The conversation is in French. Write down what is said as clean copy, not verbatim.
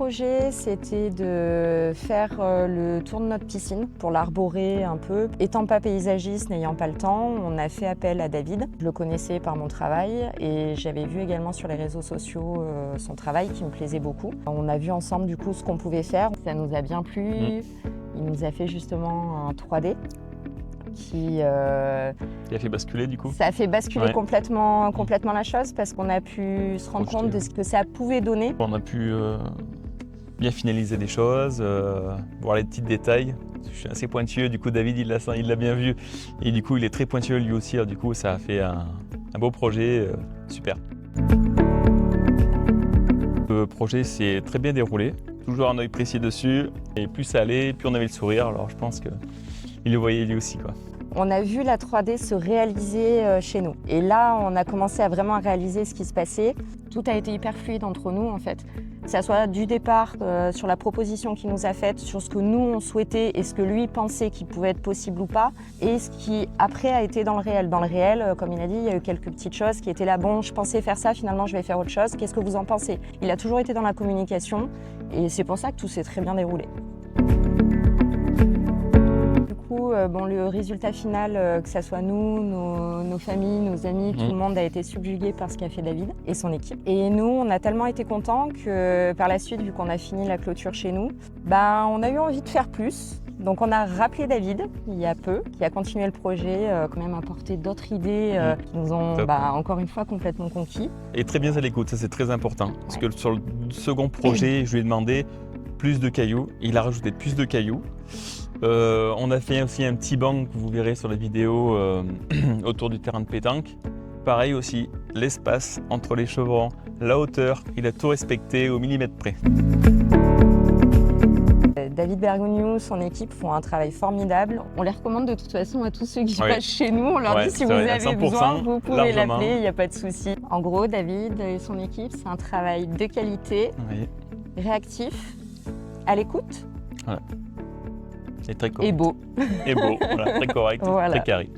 projet, c'était de faire le tour de notre piscine pour l'arborer un peu. Étant pas paysagiste, n'ayant pas le temps, on a fait appel à David. Je le connaissais par mon travail et j'avais vu également sur les réseaux sociaux son travail qui me plaisait beaucoup. On a vu ensemble du coup ce qu'on pouvait faire. Ça nous a bien plu. Il nous a fait justement un 3D. Qui a fait basculer du coup. Ça a fait basculer complètement la chose parce qu'on a pu se rendre compte de ce que ça pouvait donner. On a pu bien finaliser des choses, voir les petits détails. Je suis assez pointilleux, du coup David il l'a bien vu et du coup il est très pointilleux lui aussi, alors, du coup ça a fait un beau projet, super. Le projet s'est très bien déroulé, toujours un œil précis dessus et plus ça allait, plus on avait le sourire, alors je pense qu'il le voyait lui aussi, quoi. On a vu la 3D se réaliser chez nous. Et là, on a commencé à vraiment réaliser ce qui se passait. Tout a été hyper fluide entre nous, en fait. Que ça soit du départ, sur la proposition qu'il nous a faite, sur ce que nous, on souhaitait et ce que lui pensait qu'il pouvait être possible ou pas, et ce qui, après, a été dans le réel. Dans le réel, comme il a dit, il y a eu quelques petites choses qui étaient là. Bon, je pensais faire ça, finalement, je vais faire autre chose. Qu'est-ce que vous en pensez? Il a toujours été dans la communication, et c'est pour ça que tout s'est très bien déroulé. Bon, le résultat final, que ce soit nous, nos familles, nos amis, tout le monde a été subjugué par ce qu'a fait David et son équipe. Et nous, on a tellement été contents que par la suite, vu qu'on a fini la clôture chez nous, on a eu envie de faire plus. Donc on a rappelé David, il y a peu, qui a continué le projet, quand même apporté d'autres idées qui nous ont encore une fois complètement conquis. Et très bien à l'écoute, ça c'est très important. Parce que sur le second projet, je lui ai demandé plus de cailloux, il a rajouté plus de cailloux. On a fait aussi un petit banc que vous verrez sur la vidéo autour du terrain de pétanque. Pareil aussi, l'espace entre les chevrons, la hauteur, il a tout respecté au millimètre près. David Bergogneau, son équipe font un travail formidable. On les recommande de toute façon à tous ceux qui passent chez nous. On leur dit si vous avez besoin, vous pouvez l'appeler, il n'y a pas de souci. En gros, David et son équipe, c'est un travail de qualité, réactif, à l'écoute. Voilà. Et très correct. Et beau. Et beau, voilà, très correct, très carré.